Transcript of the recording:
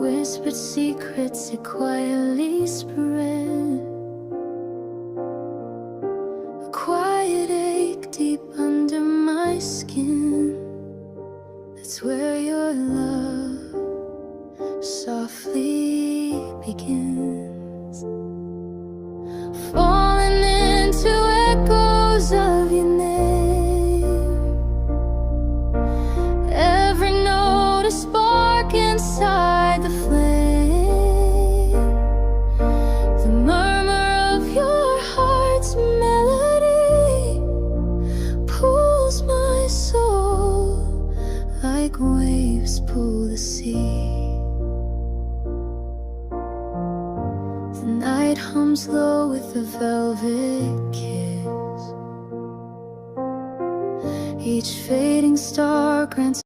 whispered secrets it quietly spread. A quiet ache deep under my skin. That's where your love softly begins. Falling into echoes of your name. Every note a spark inside the flame. The murmur of your heart's melody pulls my soul like waves pull the sea. The night hums low with a velvet kiss. Each fading star grants